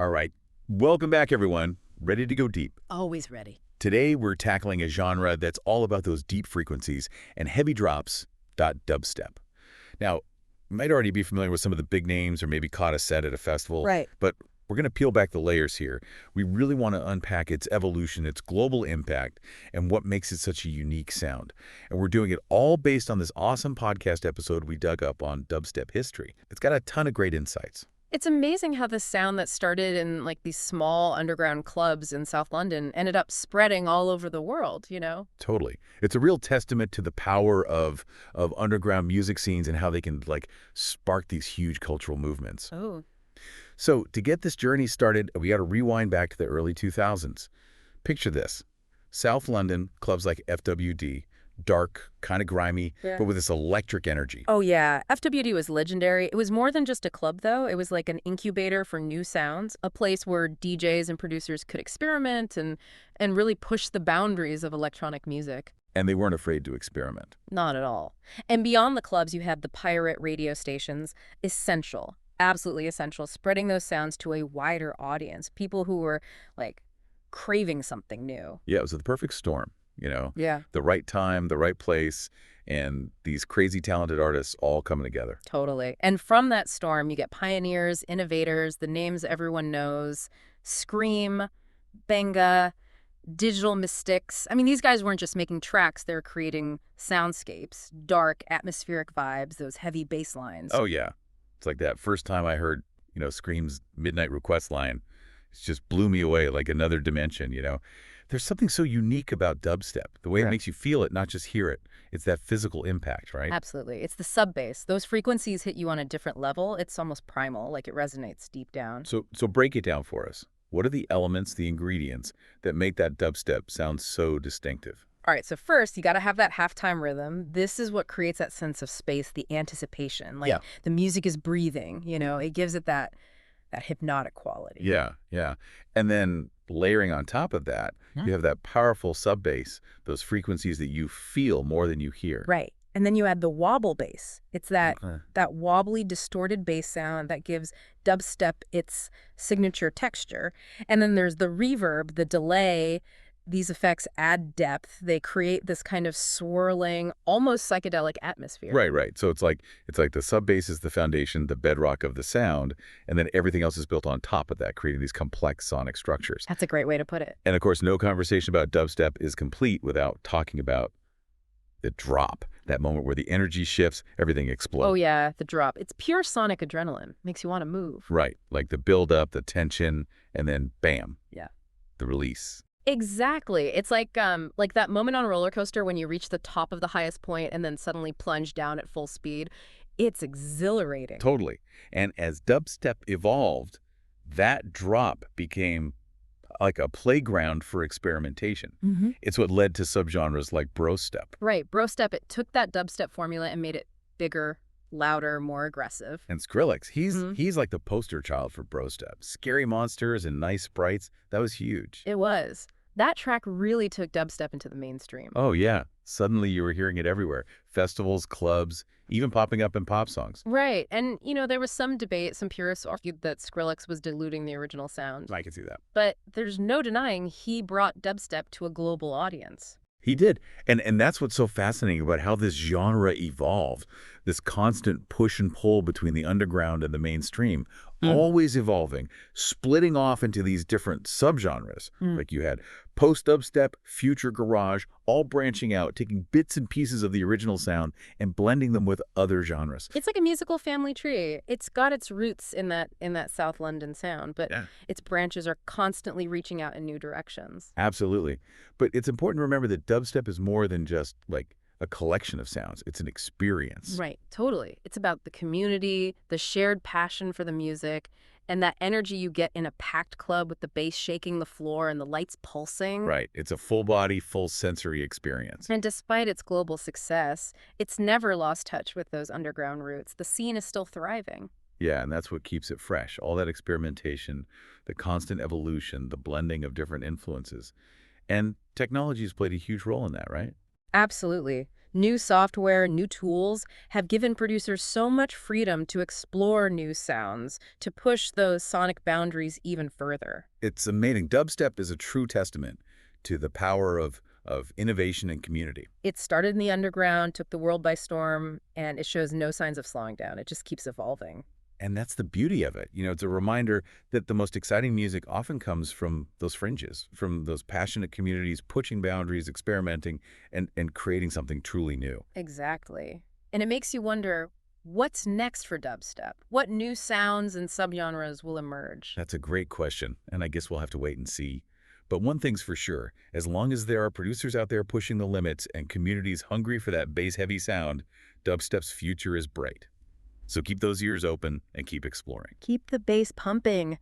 All right. Welcome back, everyone. Ready to go deep. Always ready. Today, we're tackling a genre that's all about those deep frequencies and heavy drops, dubstep. Now, you might already be familiar with some of the big names or maybe caught a set at a festival. Right. But we're going to peel back the layers here. We really want to unpack its evolution, its global impact, and what makes it such a unique sound. And we're doing it all based on this awesome podcast episode we dug up on dubstep history. It's got a ton of great insights. It's amazing how the sound that started in like these small underground clubs in South London ended up spreading all over the world, you know? Totally. It's a real testament to the power of underground music scenes and how they can, like, spark these huge cultural movements. Oh. So to get this journey started, we got to rewind back to the early 2000s. Picture this. South London, clubs like FWD, dark, kind of grimy, but with this electric energy. Oh, yeah. FWD was legendary. It was more than just a club, though. It was like an incubator for new sounds, a place where DJs and producers could experiment and really push the boundaries of electronic music. And they weren't afraid to experiment. Not at all. And beyond the clubs, you had the pirate radio stations, essential, absolutely essential, spreading those sounds to a wider audience, people who were, like, craving something new. Yeah, it was the perfect storm, you know? Yeah. The right time, the right place, and these crazy talented artists all coming together. Totally. And from that storm, you get pioneers, innovators, the names everyone knows, Skream, Benga, Digital Mystikz. I mean, these guys weren't just making tracks, they were creating soundscapes, dark, atmospheric vibes, those heavy bass lines. Oh, yeah. It's like that first time I heard, Skream's Midnight Request line. It just blew me away, like another dimension, There's something so unique about dubstep, the way it makes you feel it, not just hear it. It's that physical impact, right? Absolutely. It's the sub-bass. Those frequencies hit you on a different level. It's almost primal, like it resonates deep down. So break it down for us. What are the elements, the ingredients that make that dubstep sound so distinctive? All right, so first, you got to have that halftime rhythm. This is what creates that sense of space, the anticipation. Like, the music is breathing, It gives it that hypnotic quality. Yeah. And then layering on top of that, you have that powerful sub-bass, those frequencies that you feel more than you hear. Right. And then you add the wobble bass. It's that wobbly, distorted bass sound that gives dubstep its signature texture. And then there's the reverb, the delay. These effects add depth. They create this kind of swirling, almost psychedelic atmosphere. Right. So it's like the sub-bass is the foundation, the bedrock of the sound, and then everything else is built on top of that, creating these complex sonic structures. That's a great way to put it. And of course, no conversation about dubstep is complete without talking about the drop, that moment where the energy shifts, everything explodes. Oh, yeah, the drop. It's pure sonic adrenaline. Makes you want to move. Right, like the build-up, the tension, and then bam. Yeah. The release. Exactly. It's like that moment on a roller coaster when you reach the top of the highest point and then suddenly plunge down at full speed. It's exhilarating. Totally. And as dubstep evolved, that drop became like a playground for experimentation. It's what led to subgenres like brostep. Right. Brostep, it took that dubstep formula and made it bigger, louder, more aggressive. And Skrillex, he's like the poster child for brostep. Scary monsters and nice sprites, that was huge. It was. That track really took dubstep into the mainstream. Oh, yeah. Suddenly you were hearing it everywhere. Festivals, clubs, even popping up in pop songs. Right. And, there was some debate. Some purists argued that Skrillex was diluting the original sound. I can see that. But there's no denying he brought dubstep to a global audience. He did. And that's what's so fascinating about how this genre evolved. This constant push and pull between the underground and the mainstream, always evolving, splitting off into these different subgenres. Like you had post-dubstep, future garage, all branching out, taking bits and pieces of the original sound and blending them with other genres. It's like a musical family tree. It's got its roots in that South London sound, but its branches are constantly reaching out in new directions. Absolutely. But it's important to remember that dubstep is more than just like a collection of sounds. It's an experience. Right, totally. It's about the community, the shared passion for the music, and that energy you get in a packed club with the bass shaking the floor and the lights pulsing. Right. It's a full body, full sensory experience. And despite its global success, it's never lost touch with those underground roots. The scene is still thriving. Yeah, and that's what keeps it fresh. All that experimentation, the constant evolution, the blending of different influences. And technology has played a huge role in that, right? Absolutely. New software, new tools have given producers so much freedom to explore new sounds, to push those sonic boundaries even further. It's amazing. Dubstep is a true testament to the power of innovation and community. It started in the underground, took the world by storm, and it shows no signs of slowing down. It just keeps evolving. And that's the beauty of it. It's a reminder that the most exciting music often comes from those fringes, from those passionate communities pushing boundaries, experimenting, and creating something truly new. Exactly. And it makes you wonder, what's next for dubstep? What new sounds and subgenres will emerge? That's a great question, and I guess we'll have to wait and see. But one thing's for sure, as long as there are producers out there pushing the limits and communities hungry for that bass-heavy sound, dubstep's future is bright. So keep those ears open and keep exploring. Keep the bass pumping.